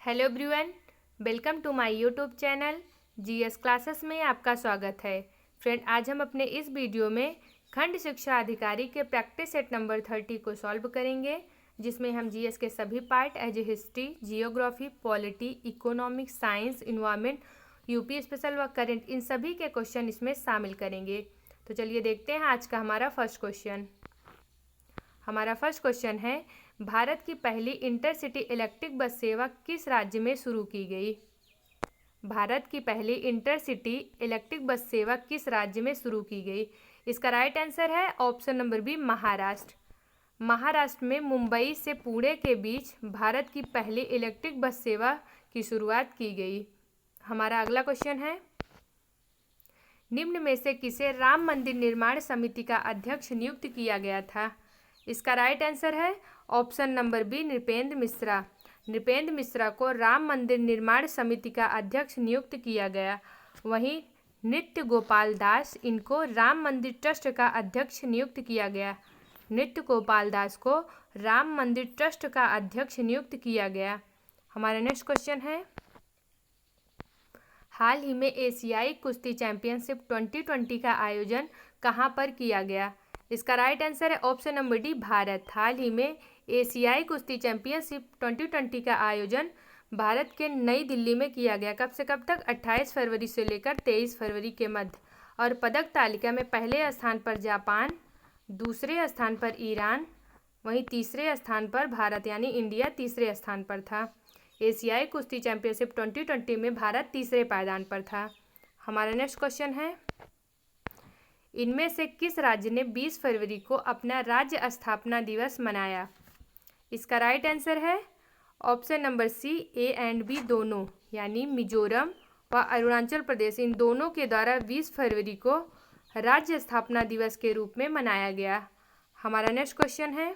Hello everyone, welcome to my YouTube channel GS classes में आपका स्वागत है। फ्रेंड, आज हम अपने इस वीडियो में खंड शिक्षा अधिकारी के प्रैक्टिस सेट नंबर 30 को सॉल्व करेंगे, जिसमें हम जीएस के सभी part as a history, geography, polity, economics, science, environment, UP special व करंट, इन सभी के क्वेश्चन इसमें शामिल करेंगे। तो चलिए देखते हैं आज का हमारा फर्स्ट क्वेश्चन। हमारा फर्स्ट क्वेश्चन है, भारत की पहली इंटरसिटी इलेक्ट्रिक बस सेवा किस राज्य में शुरू की गई? भारत की पहली इंटरसिटी इलेक्ट्रिक बस सेवा किस राज्य में शुरू की गई? इसका राइट आंसर है option number B, Maharashtra. Maharashtra में मुंबई से पुणे के बीच भारत की पहली इलेक्ट्रिक बस सेवा की शुरुआत की गई। हमारा अगला क्वेश्चन है, निम्न में से किसे राम मंदिर निर्माण समिति का अध्यक्ष नियुक्त किया गया था? इसका राइट आंसर है option number B, Nripendra Mishra. Nripendra Mishra को राम मंदिर निर्माण समिति का अध्यक्ष नियुक्त किया गया। वहीं नृत्य गोपाल दास, इनको राम मंदिर ट्रस्ट का अध्यक्ष नियुक्त किया गया। नृत्य गोपाल दास को राम मंदिर ट्रस्ट का अध्यक्ष नियुक्त किया गया। हमारा नेक्स्ट क्वेश्चन है, हाल ही में एशियाई कुश्ती चैंपियनशिप 2020 का आयोजन कहां पर किया गया? इसका राइट आंसर है ऑप्शन नंबर डी, भारत। हाल ही में एशियाई कुश्ती चैंपियनशिप 2020 का आयोजन भारत के नई दिल्ली में किया गया। कब से कब तक? 28 फरवरी से लेकर 23 फरवरी के मध्य। और पदक तालिका में पहले स्थान पर जापान, दूसरे स्थान पर ईरान, वहीं तीसरे स्थान पर भारत यानी इंडिया तीसरे स्थान पर था। एशियाई कुश्ती चैंपियनशिप 2020 में भारत तीसरे पायदान पर था। हमारा नेक्स्ट क्वेश्चन है, इनमें से किस राज्य ने 20 फरवरी को अपना राज्य स्थापना दिवस मनाया? इसका राइट आंसर है option number C, A and B दोनों, यानी मिजोरम व अरुणाचल प्रदेश, इन दोनों के द्वारा 20 फरवरी को राज्य स्थापना दिवस के रूप में मनाया गया। हमारा नेक्स्ट क्वेश्चन है,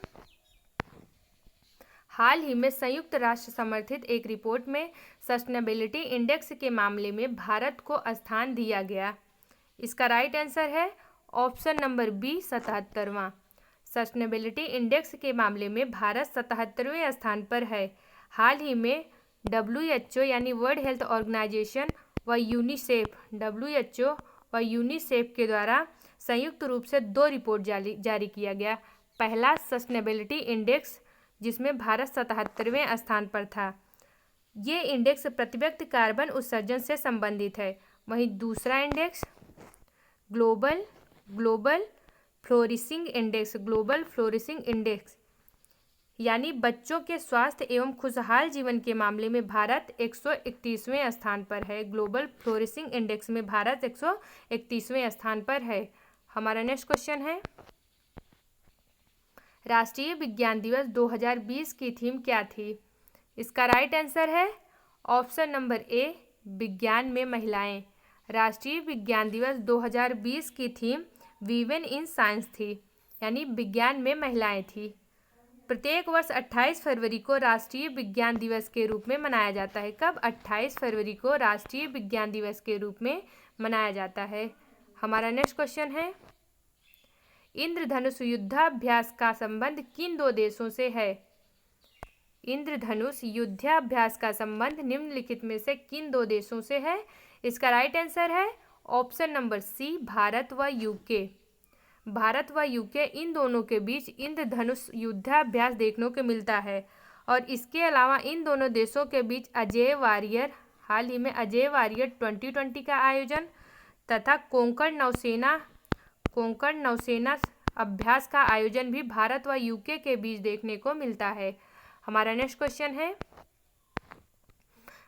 हाल ही में संयुक्त राष्ट्र समर्थित एक रिपोर्ट में सस्टेनेबिलिटी इंडेक्स के मामले में भारत को स्थान दिया गया। इसका राइट आंसर है ऑप्शन नंबर बी, 77वां। सस्टेनेबिलिटी इंडेक्स के मामले में भारत 77वें स्थान पर है। हाल ही में WHO यानी वर्ल्ड हेल्थ ऑर्गेनाइजेशन व यूनिसेफ, WHO व यूनिसेफ के द्वारा संयुक्त रूप से 2 रिपोर्ट जारी किया गया। पहला सस्टेनेबिलिटी इंडेक्स, जिसमें भारत 77वें स्थान पर था। ये इंडेक्स प्रति व्यक्ति कार्बन उत्सर्जन से संबंधित है। वहीं दूसरा इंडेक्स ग्लोबल फ्लोरिशिंग इंडेक्स, यानी बच्चों के स्वास्थ्य एवं खुशहाल जीवन के मामले में भारत 131वें स्थान पर है। ग्लोबल फ्लोरिशिंग इंडेक्स में भारत 131वें स्थान पर है। हमारा नेक्स्ट क्वेश्चन है, राष्ट्रीय विज्ञान दिवस 2020 की थीम क्या थी? इसका राइट आंसर है ऑप्शन नंबर ए, विज्ञान में महिलाएं। राष्ट्रीय विज्ञान दिवस 2020 की थीम वीमेन इन साइंस थी, यानी विज्ञान में महिलाएं थी। प्रत्येक वर्ष 28 फरवरी को राष्ट्रीय विज्ञान दिवस के रूप में मनाया जाता है। कब? 28 फरवरी को राष्ट्रीय विज्ञान दिवस के रूप में मनाया जाता है। हमारा नेक्स्ट क्वेश्चन है, इंद्रधनुष युद्धाभ्यास का संबंध किन 2 देशों से है? इंद्रधनुष युद्धाभ्यास का संबंध निम्नलिखित में से किन 2 देशों से है? इसका राइट आंसर है ऑप्शन नंबर सी, भारत व यूके। भारत व यूके, इन दोनों के बीच इंद्रधनुष युद्धाभ्यास देखने को मिलता है। और इसके अलावा इन दोनों देशों के बीच हाल ही में अजय वारियर 2020 का आयोजन तथा कोंकण नौसेना अभ्यास का आयोजन भी भारत व यूके के बीच देखने को मिलता है। हमारा नेक्स्ट क्वेश्चन है,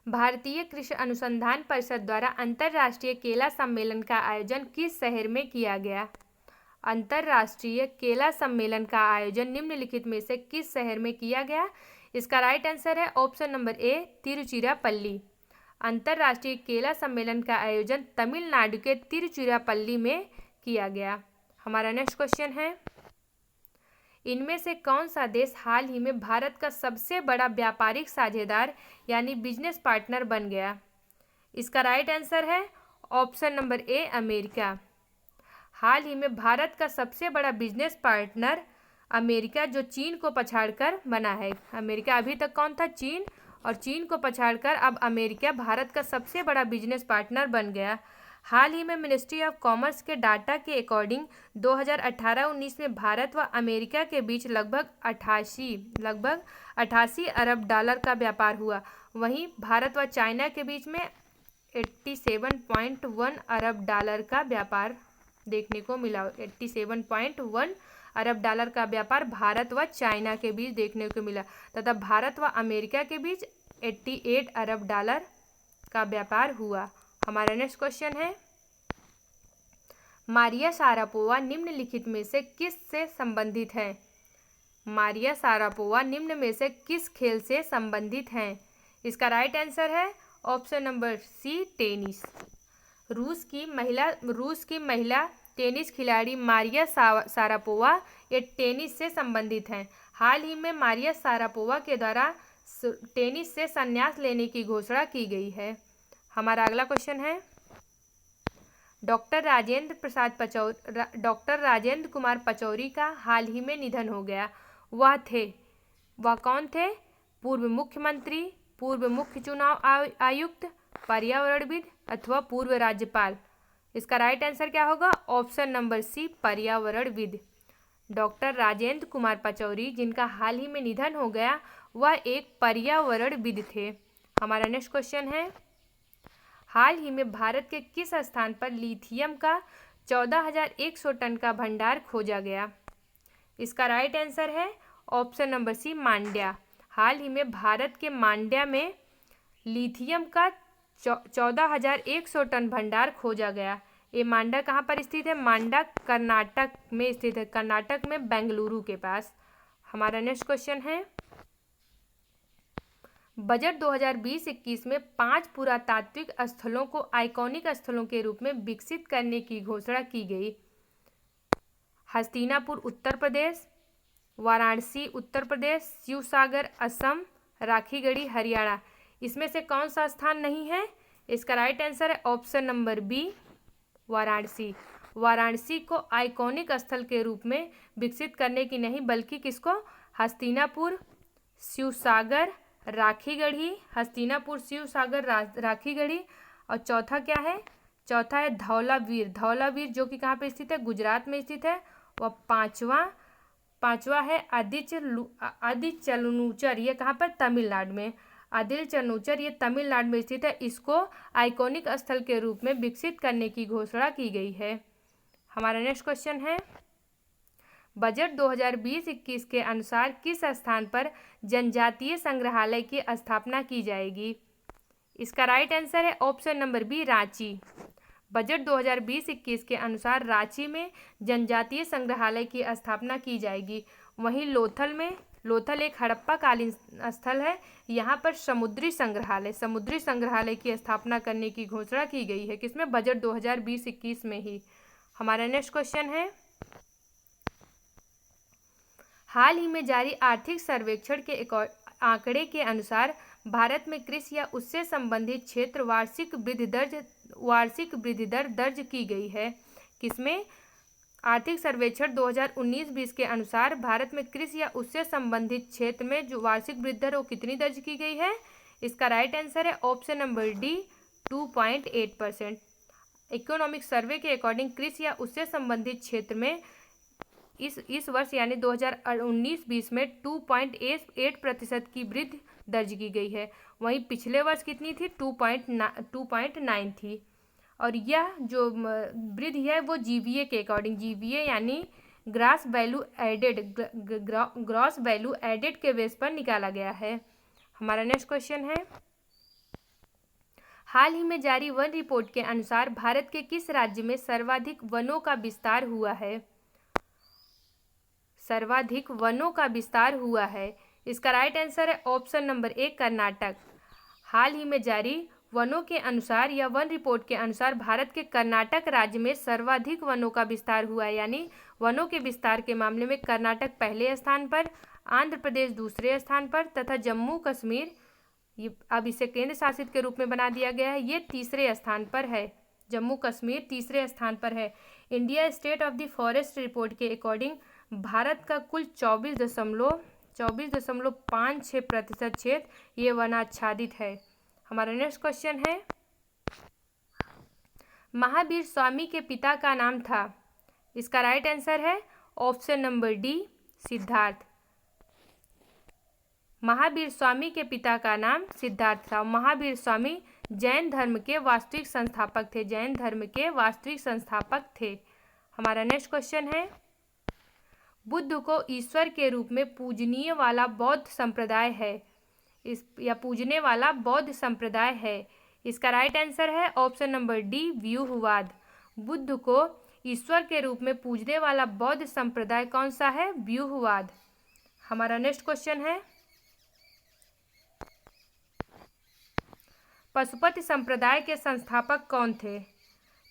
भारतीय कृषि अनुसंधान परिषद द्वारा अंतर्राष्ट्रीय केला सम्मेलन का आयोजन किस शहर में किया गया? अंतर्राष्ट्रीय केला सम्मेलन का आयोजन निम्नलिखित में से किस शहर में किया गया? इसका राइट आंसर है ऑप्शन नंबर ए, तिरुचिरापल्ली। अंतर्राष्ट्रीय केला सम्मेलन का आयोजन तमिलनाडु के तिरुचिरापल्ली में किया गया। हमारा नेक्स्ट क्वेश्चन है, इनमें से कौन सा देश हाल ही में भारत का सबसे बड़ा व्यापारिक साझेदार यानी बिजनेस पार्टनर बन गया? इसका राइट आंसर है ऑप्शन नंबर ए, अमेरिका। हाल ही में भारत का सबसे बड़ा बिजनेस पार्टनर अमेरिका, जो चीन को पछाड़कर बना है। अमेरिका अभी तक कौन था? चीन। और चीन को पछाड़कर अब अमेरिका भारत का सबसे बड़ा बिजनेस पार्टनर बन गया। हाल ही में मिनिस्ट्री ऑफ कॉमर्स के डाटा के अकॉर्डिंग 2018-19 में भारत व अमेरिका के बीच लगभग 88 अरब डॉलर का व्यापार हुआ। वहीं भारत व चाइना के बीच में 87.1 अरब डॉलर का व्यापार देखने को मिला। 87.1 अरब डॉलर का व्यापार भारत व चाइना के बीच देखने को मिला तथा भारत व अमेरिका के बीच 88 अरब डॉलर का व्यापार हुआ। हमारा नेक्स्ट क्वेश्चन है, मारिया शारापोवा निम्नलिखित में से किस से संबंधित है? मारिया शारापोवा निम्न में से किस खेल से संबंधित हैं? इसका राइट आंसर है ऑप्शन नंबर सी, टेनिस। रूस की महिला टेनिस खिलाड़ी मारिया शारापोवा ये टेनिस से संबंधित हैं। हाल ही में मारिया शारापोवा के द्वारा टेनिस से संन्यास लेने की घोषणा की गई है। हमारा अगला क्वेश्चन है, डॉक्टर राजेंद्र कुमार पचौरी का हाल ही में निधन हो गया। वह कौन थे? पूर्व मुख्यमंत्री, पूर्व मुख्य चुनाव आयुक्त, पर्यावरणविद अथवा पूर्व राज्यपाल। इसका राइट आंसर क्या होगा? ऑप्शन नंबर सी, पर्यावरणविद। डॉक्टर राजेंद्र कुमार पचौरी जिनका हाल ही में निधन हो गया, वह एक पर्यावरणविद थे। हमारा नेक्स्ट क्वेश्चन है, हाल ही में भारत के किस स्थान पर लिथियम का 14,100 टन का भंडार खोजा गया? इसका राइट आंसर है ऑप्शन नंबर सी, मांड्या। हाल ही में भारत के मांड्या में लिथियम का 14,100 टन भंडार खोजा गया। ये मांडा कहाँ पर स्थित है? मांडा कर्नाटक में स्थित है, कर्नाटक में बेंगलुरु के पास। हमारा नेक्स्ट क्वेश्चन है, बजट 2020-21 में 5 पुरातात्विक स्थलों को आइकॉनिक स्थलों के रूप में विकसित करने की घोषणा की गई। हस्तिनापुर उत्तर प्रदेश, वाराणसी उत्तर प्रदेश, शिवसागर असम, राखीगढ़ी हरियाणा। इसमें से कौन सा स्थान नहीं है? इसका राइट आंसर है option number B, Varanasi. Varanasi को आइकॉनिक स्थल के रूप में विकसित करने की नहीं बल्कि किसको? हस्तिनापुर, शिवसागर, राखीगढ़ी, हस्तिनापुर, शिवसागर, राखीगढ़ी। और चौथा क्या है? चौथा है धौलावीर। धौलावीर जो कि कहाँ पे स्थित है? गुजरात में स्थित है। वह पांचवा है आदिचलनुचर, ये कहाँ पर? तमिलनाडु में। आदिचलनुचर ये तमिलनाडु में स्थित है। इसको आइकॉनिक स्थल के रूप में विकसित करने की घोषणा की गई है। हमारा नेक्स्ट क्वेश्चन है, बजट 2020-21 के अनुसार किस स्थान पर जनजातीय संग्रहालय की स्थापना की जाएगी? इसका राइट आंसर है option number B, Ranchi. Budget 2020-21 के अनुसार रांची में जनजातीय संग्रहालय की स्थापना की जाएगी। वहीं लोथल एक हड़प्पा कालीन स्थल है। यहाँ पर समुद्री संग्रहालय की स्थापना करने की घोषणा की गई है। किसमें? बजट 2020-21 में ही। हमारा नेक्स्ट क्वेश्चन है, हाल ही में जारी आर्थिक सर्वेक्षण के आंकड़े के अनुसार भारत में कृषि या उससे संबंधित क्षेत्र वार्षिक वृद्धि दर दर्ज की गई है। किसमें? आर्थिक सर्वेक्षण 2019-20 के अनुसार भारत में कृषि या उससे संबंधित क्षेत्र में जो वार्षिक वृद्धि दर वो कितनी दर्ज की गई है? इसका राइट आंसर है option number D, 2.8%। Economic survey के अकॉर्डिंग कृषि या उससे संबंधित क्षेत्र में इस वर्ष यानी 2019-20 में 2.8% की वृद्धि दर्ज की गई है। वहीं पिछले वर्ष कितनी थी? 2.9 थी। और यह जो वृद्धि है वो जीवीए के अकॉर्डिंग, जीवीए यानी ग्रॉस वैल्यू एडेड के बेस पर निकाला गया है। हमारा नेक्स्ट क्वेश्चन है, हाल ही में जारी वन रिपोर्ट के अनुसार भारत के किस राज्य में सर्वाधिक वनों का विस्तार हुआ है? सर्वाधिक वनों का विस्तार हुआ है। इसका राइट आंसर है ऑप्शन नंबर ए, कर्नाटक। हाल ही में जारी वनों के अनुसार या वन रिपोर्ट के अनुसार भारत के कर्नाटक राज्य में सर्वाधिक वनों का विस्तार हुआ है। यानी वनों के विस्तार के मामले में कर्नाटक पहले स्थान पर, आंध्र प्रदेश दूसरे स्थान पर तथा जम्मू कश्मीर, अब इसे केंद्र शासित के रूप में बना दिया गया है, ये तीसरे स्थान पर है। जम्मू कश्मीर तीसरे स्थान पर है। India state of the forest report के अकॉर्डिंग भारत का कुल 24.56% क्षेत्र ये वनाच्छादित है। हमारा नेक्स्ट क्वेश्चन है, महावीर स्वामी के पिता का नाम था। इसका राइट आंसर है option number D, Siddhartha. Mahavir Swami के पिता का नाम सिद्धार्थ था। महावीर स्वामी जैन धर्म के वास्तविक संस्थापक थे। जैन धर्म के वास्तविक संस्थापक थे। हमारा नेक्स्ट क्वेश्चन है, बुद्ध को ईश्वर के रूप में पूजनीय वाला बौद्ध संप्रदाय है। पूजने वाला बौद्ध संप्रदाय है। इसका राइट आंसर है ऑप्शन नंबर डी, व्यूहवाद। बुद्ध को ईश्वर के रूप में पूजने वाला बौद्ध संप्रदाय कौन सा है? व्यूहवाद। हमारा नेक्स्ट क्वेश्चन है, पशुपति संप्रदाय के संस्थापक कौन थे?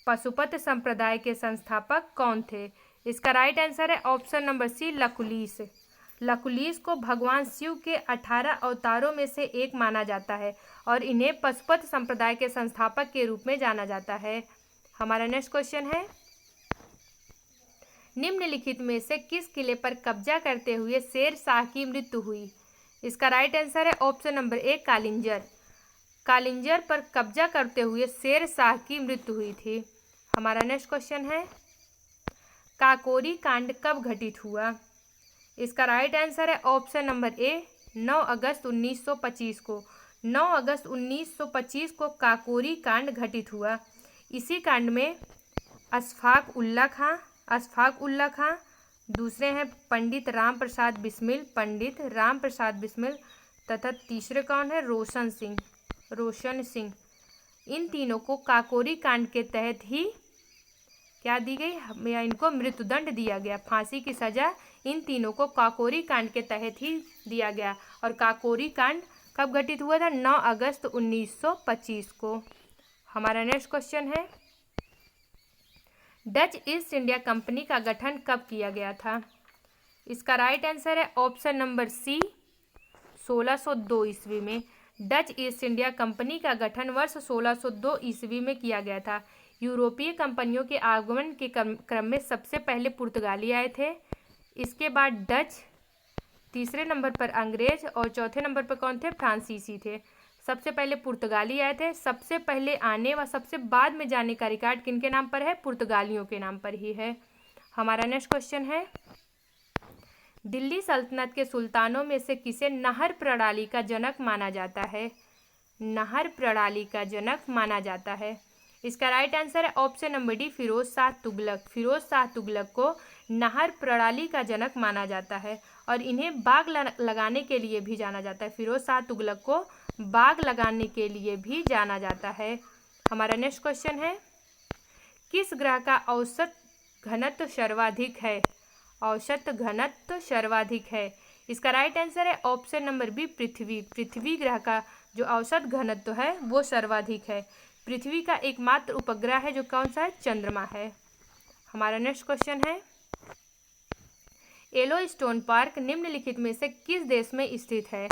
पशुपति संप्रदाय के संस्थापक कौन थे? इसका राइट आंसर है option number C, Lakulish. Lakulish को भगवान शिव के 18 अवतारों में से एक माना जाता है और इन्हें पशुपति संप्रदाय के संस्थापक के रूप में जाना जाता है। हमारा नेक्स्ट क्वेश्चन है, निम्नलिखित में से किस किले पर कब्जा करते हुए शेर शाह की मृत्यु हुई? इसका राइट आंसर है option number A, Kalinjar. Kalinjar पर कब्जा करते हुए शेर शाह की मृत्यु हुई थी। हमारा नेक्स्ट क्वेश्चन है, काकोरी कांड कब घटित हुआ? इसका राइट आंसर है ऑप्शन नंबर ए, 9 अगस्त 1925 को। 9 अगस्त 1925 को काकोरी कांड घटित हुआ। इसी कांड में अशफाक उल्ला खां, दूसरे हैं पंडित राम प्रसाद बिस्मिल तथा तीसरे कौन है? रोशन सिंह। इन तीनों को काकोरी कांड के तहत ही क्या दी गई? या इनको मृत्युदंड दिया गया। फांसी की सजा इन तीनों को काकोरी कांड के तहत ही दिया गया। और काकोरी कांड कब घटित हुआ था? 9 अगस्त 1925 को। हमारा नेक्स्ट क्वेश्चन है, डच ईस्ट इंडिया कंपनी का गठन कब किया गया था? इसका राइट आंसर है ऑप्शन नंबर सी, 1602 ईस्वी में। डच ईस्ट इंडिया कंपनी का गठन वर्ष 1602 ईस्वी में किया गया था। यूरोपीय कंपनियों के आगमन के क्रम में सबसे पहले पुर्तगाली आए थे, इसके बाद डच, तीसरे नंबर पर अंग्रेज और चौथे नंबर पर कौन थे? फ्रांसीसी थे। सबसे पहले पुर्तगाली आए थे। सबसे पहले आने व सबसे बाद में जाने का रिकॉर्ड किनके नाम पर है? पुर्तगालियों के नाम पर ही है। हमारा नेक्स्ट क्वेश्चन है, दिल्ली सल्तनत के सुल्तानों में से किसे नहर प्रणाली का जनक माना जाता है? नहर प्रणाली का जनक माना जाता है। इसका राइट आंसर है option number D, Firoz Shah Tughlaq. Firoz Shah Tughlaq को नहर प्रणाली का जनक माना जाता है और इन्हें बाग लगाने के लिए भी जाना जाता है। फिरोज शाह तुगलक को बाग लगाने के लिए भी जाना जाता है। हमारा नेक्स्ट क्वेश्चन है, किस ग्रह का औसत घनत्व सर्वाधिक है? औसत घनत्व सर्वाधिक है। इसका राइट आंसर है ऑप्शन नंबर बी, पृथ्वी। पृथ्वी ग्रह का जो औसत घनत्व है वो सर्वाधिक है। पृथ्वी का एकमात्र उपग्रह है जो कौन सा है? चंद्रमा है। हमारा नेक्स्ट क्वेश्चन है, येलोस्टोन पार्क निम्नलिखित में से किस देश में स्थित है?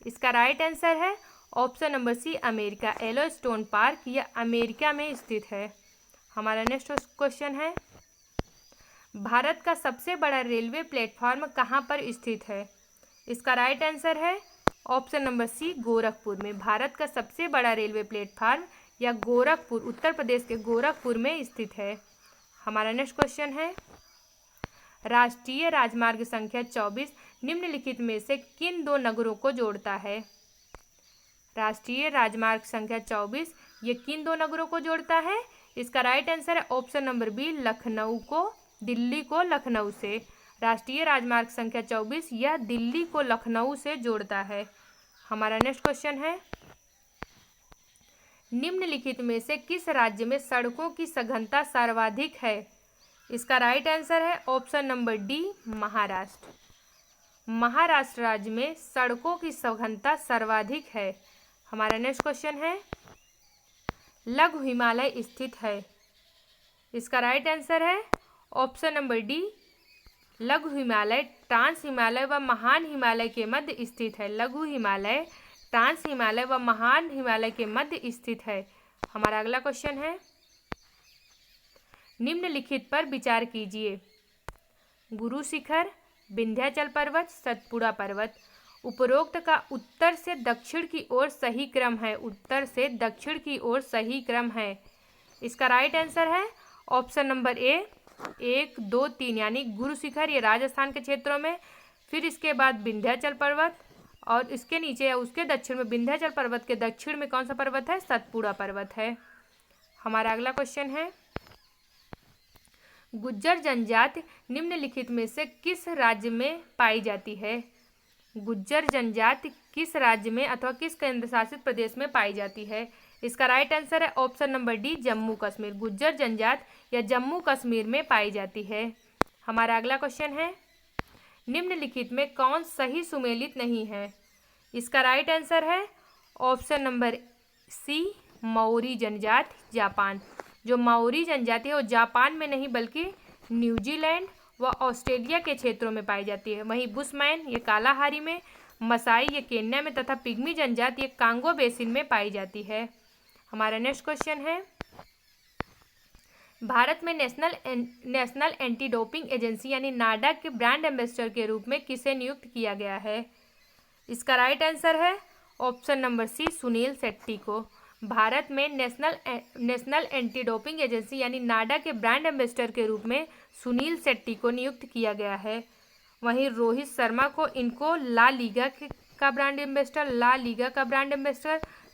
इसका राइट आंसर है option number C, America. Yellowstone park यह अमेरिका में स्थित है। हमारा नेक्स्ट क्वेश्चन है, भारत का सबसे बड़ा रेलवे प्लेटफॉर्म कहाँ पर स्थित है? इसका राइट आंसर है ऑप्शन नंबर सी, गोरखपुर में। भारत का सबसे बड़ा रेलवे प्लेटफॉर्म या गोरखपुर, उत्तर प्रदेश के गोरखपुर में स्थित है। हमारा नेक्स्ट क्वेश्चन है, राष्ट्रीय राजमार्ग संख्या 24 निम्नलिखित में से किन दो नगरों को जोड़ता है? राष्ट्रीय राजमार्ग संख्या 24 ये किन दो नगरों को जोड़ता है? इसका राइट आंसर है ऑप्शन नंबर बी, लखनऊ को दिल्ली को लखनऊ से। राष्ट्रीय राजमार्ग संख्या 24 यह दिल्ली को लखनऊ से जोड़ता है। हमारा नेक्स्ट क्वेश्चन है, निम्नलिखित में से किस राज्य में सड़कों की सघनता सर्वाधिक है? इसका राइट आंसर है option number D, Maharashtra. Maharashtra राज्य में सड़कों की सघनता सर्वाधिक है। हमारा नेक्स्ट क्वेश्चन है, लघु हिमालय स्थित है। इसका राइट आंसर है ऑप्शन नंबर डी, लघु हिमालय ट्रांस हिमालय व महान हिमालय के मध्य स्थित है। लघु हिमालय ट्रांस हिमालय व महान हिमालय के मध्य स्थित है। हमारा अगला क्वेश्चन है, निम्नलिखित पर विचार कीजिए। गुरु शिखर, विंध्याचल पर्वत, सतपुड़ा पर्वत। उपरोक्त का उत्तर से दक्षिण की ओर सही क्रम है। उत्तर से दक्षिण की ओर सही क्रम है। इसका राइट आंसर है ऑप्शन नंबर ए 1, 2, 3 यानी गुरु शिखर, ये राजस्थान के क्षेत्रों में। फिर इसके बाद विंध्याचल पर्वत और इसके नीचे या उसके दक्षिण में, विंध्याचल पर्वत के दक्षिण में कौन सा पर्वत है? सतपुड़ा पर्वत है। हमारा अगला क्वेश्चन है, गुज्जर जनजाति निम्नलिखित में से किस राज्य में पाई जाती है? गुज्जर जनजाति किस राज्य में अथवा किस केंद्र शासित प्रदेश में पाई जाती है? इसका राइट आंसर है option number D Jammu Kashmir. Gujjar जनजाति या जम्मू कश्मीर में पाई जाती है। हमारा अगला क्वेश्चन है, निम्नलिखित में कौन सही सुमेलित नहीं है? इसका राइट आंसर है ऑप्शन नंबर सी मौरी जनजाति जापान। जो मौरी जनजाति है वो जापान में नहीं बल्कि न्यूजीलैंड व ऑस्ट्रेलिया के क्षेत्रों में पाई जाती है। वहीं बुशमैन ये कालाहारी में, मसाई ये केन्या में तथा पिग्मी जनजाति ये कांगो बेसिन में पाई जाती है। हमारा नेक्स्ट क्वेश्चन है, भारत में नेशनल एंटी डोपिंग एजेंसी यानी नाडा के ब्रांड एम्बेसडर के रूप में किसे नियुक्त किया गया है? इसका राइट आंसर है option number C Suniel Shetty को। भारत में नेशनल एंटी डोपिंग एजेंसी यानी नाडा के ब्रांड एम्बेसडर के रूप में सुनील शेट्टी को नियुक्त किया गया है। वहीं रोहित शर्मा को इनको ला लीगा का ब्रांड एम्बेसडर,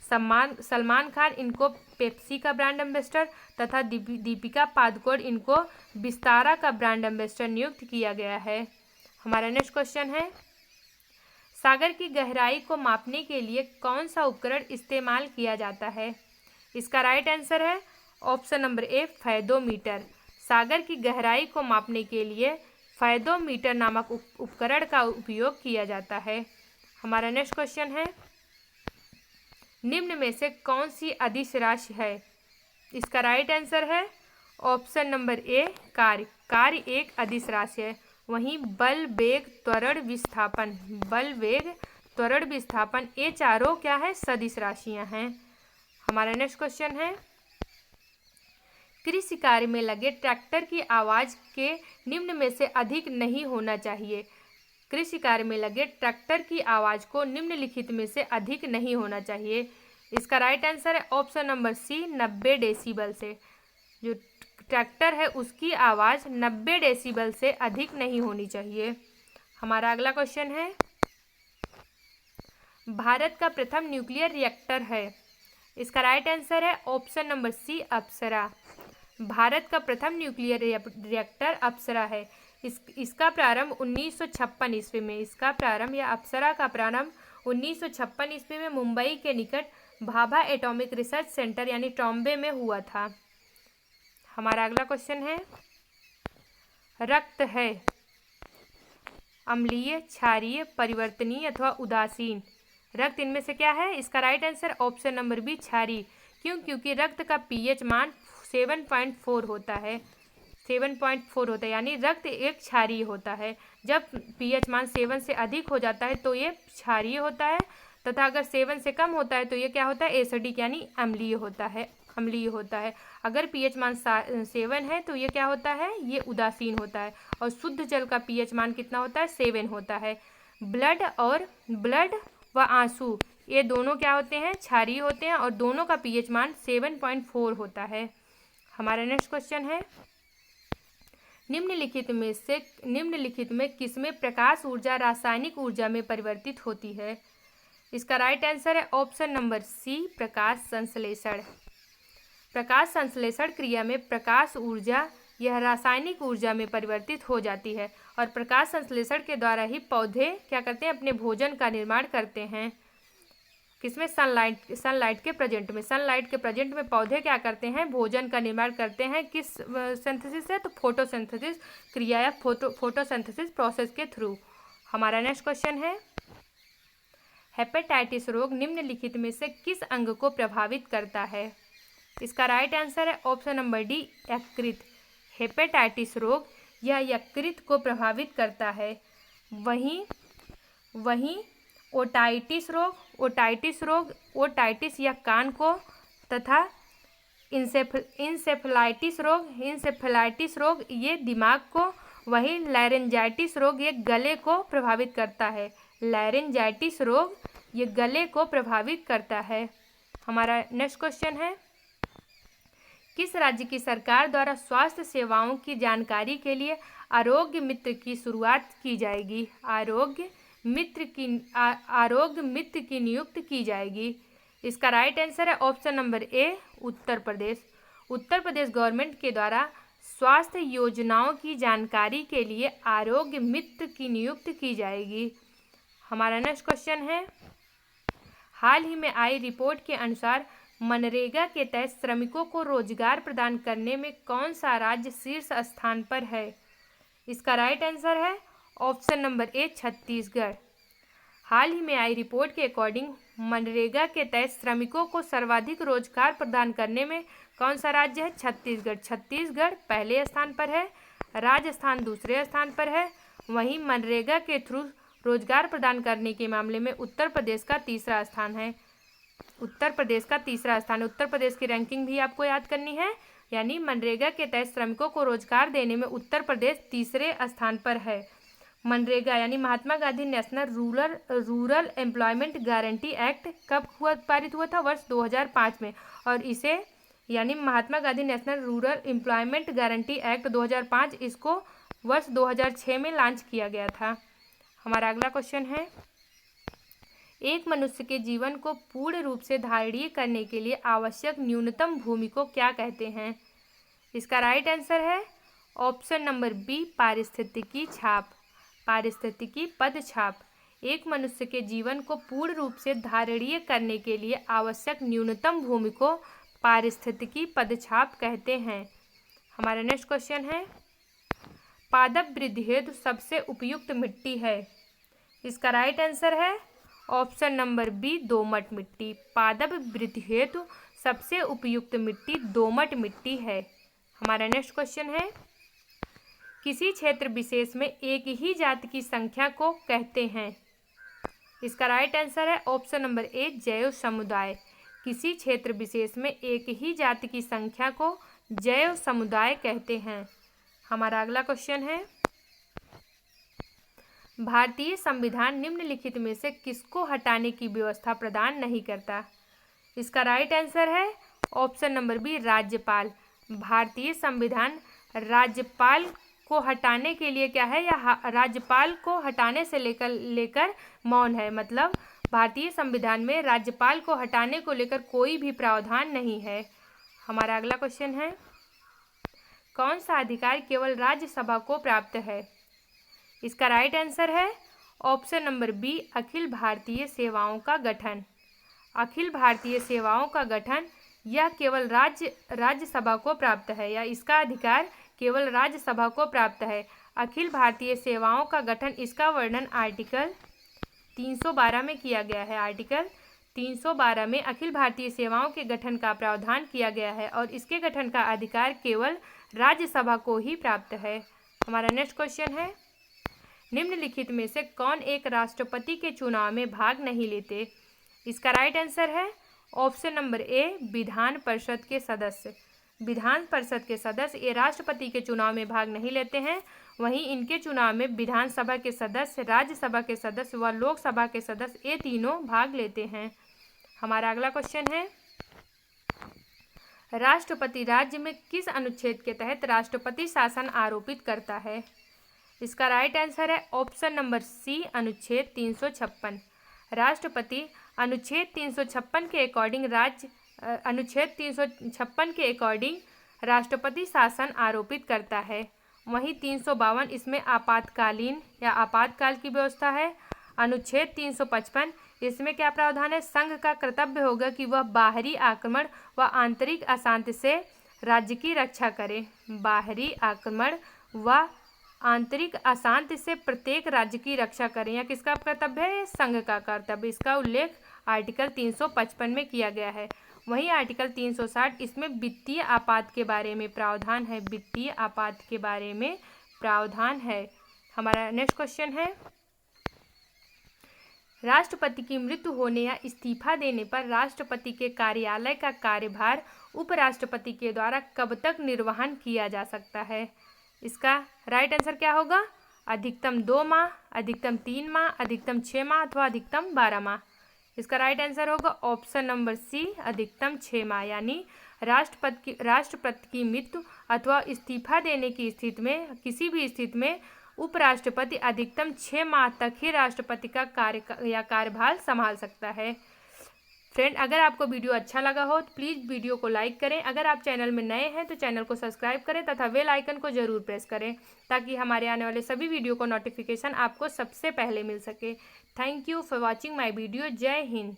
सलमान खान इनको पेप्सी का ब्रांड एम्बेसडर तथा दीपिका पादुकोण इनको विस्तारा का ब्रांड एम्बेसडर नियुक्त किया गया है। हमारा नेक्स्ट क्वेश्चन है, सागर की गहराई को मापने के लिए कौन सा उपकरण इस्तेमाल किया जाता है? इसका राइट आंसर है ऑप्शन नंबर ए फैदोमीटर। सागर की गहराई को मापने के लिए फैदोमीटर नामक उपकरण का उपयोग किया जाता है। हमारा नेक्स्ट क्वेश्चन है, निम्न में से कौन सी अदिश राशि है? इसका राइट आंसर है ऑप्शन नंबर ए कार्य। कार्य एक अदिश राशि है। वहीं बल वेग त्वरण विस्थापन ये चारों क्या है? सदिश राशियां हैं। हमारा नेक्स्ट क्वेश्चन है, कृषि कार्य में लगे ट्रैक्टर की आवाज़ के निम्न में से अधिक नहीं होना चाहिए। कृषि कार्य में लगे ट्रैक्टर की आवाज़ को निम्नलिखित में से अधिक नहीं होना चाहिए। इसका राइट आंसर है ऑप्शन नंबर सी 90 डेसिबल से। जो ट्रैक्टर है उसकी आवाज़ 90 डेसिबल से अधिक नहीं होनी चाहिए। हमारा अगला क्वेश्चन है, भारत का प्रथम न्यूक्लियर रिएक्टर है। इसका राइट आंसर है ऑप्शन नंबर सी अप्सरा। भारत का प्रथम न्यूक्लियर रिएक्टर अप्सरा है। इसका प्रारंभ 1956 ईस्वी में, इसका प्रारंभ या अप्सरा का प्रारंभ 1956 ईस्वी में मुंबई के निकट भाभा एटॉमिक रिसर्च सेंटर यानी टॉम्बे में हुआ था। हमारा अगला क्वेश्चन है, रक्त है अम्लीय, क्षारीय, परिवर्तनीय अथवा उदासीन? रक्त इनमें से क्या है? इसका right answer option number B क्षारीय। क्योंकि रक्त का पीएच मान 7.4 होता है। 7.4 होता है यानी रक्त एक क्षारीय होता है। जब पीएच मान 7 से अधिक हो जाता है तो ये क्षारीय होता है तथा अगर 7 से कम होता है तो ये क्या होता है? एसिडिक यानी अम्लीय होता है। अगर पीएच मान 7 है तो ये क्या होता है? ये उदासीन होता है। और शुद्ध जल का पीएच मान कितना होता है? 7 होता है। ब्लड व आंसू ये दोनों क्या होते हैं? क्षारीय होते हैं और दोनों का पीएच मान 7.4 होता है। हमारा नेक्स्ट क्वेश्चन है, निम्नलिखित में किसमें प्रकाश ऊर्जा रासायनिक ऊर्जा में परिवर्तित होती है? इसका राइट आंसर है ऑप्शन नंबर सी प्रकाश संश्लेषण। प्रकाश संश्लेषण क्रिया में प्रकाश ऊर्जा यह रासायनिक ऊर्जा में परिवर्तित हो जाती है और प्रकाश संश्लेषण के द्वारा ही पौधे क्या करते हैं? अपने भोजन का निर्माण करते हैं। किसमें? सनलाइट के प्रेजेंट में पौधे क्या करते हैं? भोजन का निर्माण करते हैं। किस सिंथेसिस से? तो फोटोसिंथेसिस क्रिया या फोटोसिंथेसिस प्रोसेस के थ्रू। हमारा नेक्स्ट क्वेश्चन है, हेपेटाइटिस रोग निम्नलिखित में से किस अंग को प्रभावित करता है? इसका राइट आंसर है ऑप्शन नंबर डी यकृत। हेपेटाइटिस रोग यह यकृत को प्रभावित करता है। वहीं ओटाइटिस या कान को तथा इंसेफेलाइटिस रोग ये दिमाग को वहीं लैरेंजाइटिस रोग ये गले को प्रभावित करता है। लैरेंजाइटिस रोग ये गले को प्रभावित करता है। हमारा नेक्स्ट क्वेश्चन है, किस राज्य की सरकार द्वारा स्वास्थ्य सेवाओं की जानकारी के लिए आरोग्य मित्र की शुरुआत की जाएगी? आरोग्य मित्र की नियुक्ति की जाएगी। इसका राइट आंसर है option number A, Uttar Pradesh. Uttar Pradesh government के द्वारा स्वास्थ्य योजनाओं की जानकारी के लिए आरोग्य मित्र की नियुक्ति की जाएगी। हमारा नेक्स्ट क्वेश्चन है, हाल ही में आई रिपोर्ट के अनुसार मनरेगा के तहत श्रमिकों को रोजगार प्रदान करने में कौन सा राज्य शीर्ष स्थान पर है? इसका राइट आंसर है ऑप्शन नंबर ए, छत्तीसगढ़। हाल ही में आई रिपोर्ट के अकॉर्डिंग मनरेगा के तहत श्रमिकों को सर्वाधिक रोजगार प्रदान करने में कौन सा राज्य है? छत्तीसगढ़। छत्तीसगढ़ पहले स्थान पर है, राजस्थान दूसरे स्थान पर है। वहीं मनरेगा के थ्रू रोजगार प्रदान करने के मामले में उत्तर प्रदेश का तीसरा स्थान है। उत्तर प्रदेश का तीसरा स्थान। उत्तर प्रदेश की रैंकिंग भी आपको याद करनी है, यानी मनरेगा के तहत श्रमिकों को रोजगार देने में उत्तर प्रदेश तीसरे स्थान पर है। मनरेगा यानी Mahatma Gandhi National Rural Employment Guarantee Act कब पारित हुआ था? वर्ष 2005 में। और इसे यानी Mahatma Gandhi National Rural Employment Guarantee Act 2005, इसको वर्ष 2006 में लॉन्च किया गया था। हमारा अगला क्वेश्चन है, एक मनुष्य के जीवन को पूर्ण रूप से धारणीय करने के लिए आवश्यक न्यूनतम भूमि को क्या कहते हैं? इसका राइट आंसर है ऑप्शन नंबर बी, पारिस्थितिकी छाप। पारिस्थितिकी पद छाप। एक मनुष्य के जीवन को पूर्ण रूप से धारणीय करने के लिए आवश्यक न्यूनतम भूमि को पारिस्थितिकी पद छाप कहते हैं। हमारा नेक्स्ट क्वेश्चन है, पादप वृद्धि हेतु सबसे उपयुक्त मिट्टी है? इसका राइट आंसर है ऑप्शन नंबर बी, दोमट मिट्टी। पादप वृद्धि हेतु सबसे उपयुक्त मिट्टी दोमट मिट्टी है। हमारा नेक्स्ट क्वेश्चन है, किसी क्षेत्र विशेष में एक ही जाति की संख्या को कहते हैं? इसका राइट आंसर है ऑप्शन नंबर ए, जैव समुदाय। किसी क्षेत्र विशेष में एक ही जाति की संख्या को जैव समुदाय कहते हैं। हमारा अगला क्वेश्चन है, भारतीय संविधान निम्नलिखित में से किसको हटाने की व्यवस्था प्रदान नहीं करता? इसका राइट आंसर है ऑप्शन नंबर बी, राज्यपाल। भारतीय संविधान राज्यपाल को हटाने के लिए क्या है, या राज्यपाल को हटाने से लेकर मौन है। मतलब भारतीय संविधान में राज्यपाल को हटाने को लेकर कोई भी प्रावधान नहीं है। हमारा अगला क्वेश्चन है, कौन सा अधिकार केवल राज्यसभा को प्राप्त है? इसका राइट आंसर है option number B, Akhil Bharatiya सेवाओं का गठन। अखिल भारतीय सेवाओं का गठन यह केवल राज्यसभा को प्राप्त है, या इसका अधिकार केवल राज्यसभा को प्राप्त है। अखिल भारतीय सेवाओं का गठन, इसका वर्णन आर्टिकल 312 में किया गया है। आर्टिकल 312 में अखिल भारतीय सेवाओं के गठन का प्रावधान किया गया है और इसके गठन का अधिकार केवल राज्यसभा को ही प्राप्त है। हमारा नेक्स्ट क्वेश्चन है, निम्नलिखित में से कौन एक राष्ट्रपति के चुनाव में भाग नहीं लेते? इसका राइट आंसर है option number A, Vidhan Parishad के सदस्य। विधान परिषद के सदस्य ये राष्ट्रपति के चुनाव में भाग नहीं लेते हैं। वहीं इनके चुनाव में विधानसभा के सदस्य, राज्यसभा के सदस्य व लोकसभा के सदस्य ये तीनों भाग लेते हैं। हमारा अगला क्वेश्चन है, राष्ट्रपति राज्य में किस अनुच्छेद के तहत राष्ट्रपति शासन आरोपित करता है? इसका राइट आंसर है ऑप्शन नंबर सी, अनुच्छेद 356। राष्ट्रपति अनुच्छेद 356 के अकॉर्डिंग अनुच्छेद 356 के अकॉर्डिंग राष्ट्रपति शासन आरोपित करता है। वहीं 352 इसमें आपातकालीन या आपातकाल की व्यवस्था है। अनुच्छेद 355 इसमें क्या प्रावधान है, संघ का कर्तव्य होगा कि वह बाहरी आक्रमण व आंतरिक अशांति से राज्य की रक्षा करे। बाहरी आक्रमण व आंतरिक अशांति से प्रत्येक राज्य की रक्षा करें, या किसका कर्तव्य है, संघ का कर्तव्य। इसका उल्लेख आर्टिकल 355 में किया गया है। वहीं आर्टिकल 360 इसमें वित्तीय आपात के बारे में प्रावधान है। वित्तीय आपात के बारे में प्रावधान है। हमारा नेक्स्ट क्वेश्चन है, राष्ट्रपति की मृत्यु होने या इस्तीफा देने पर राष्ट्रपति के कार्यालय का कार्यभार उपराष्ट्रपति के द्वारा कब तक निर्वहन किया जा सकता है? इसका राइट आंसर क्या होगा? अधिकतम 2 माह, अधिकतम 3 माह, अधिकतम 6 माह अथवा अधिकतम 12 माह। इसका राइट आंसर होगा ऑप्शन नंबर सी, अधिकतम 6 माह। यानी राष्ट्रपति की मृत्यु अथवा इस्तीफा देने की स्थिति में, किसी भी स्थिति में उपराष्ट्रपति अधिकतम 6 माह तक ही राष्ट्रपति का कार्यभार संभाल सकता है। फ्रेंड, अगर आपको वीडियो अच्छा लगा हो तो प्लीज़ वीडियो को लाइक करें। अगर आप चैनल में नए हैं तो चैनल को सब्सक्राइब करें तथा बेल आइकन को जरूर प्रेस करें ताकि हमारे आने वाले सभी वीडियो को नोटिफिकेशन आपको सबसे पहले मिल सके। Thank you for watching my video. जय हिंद।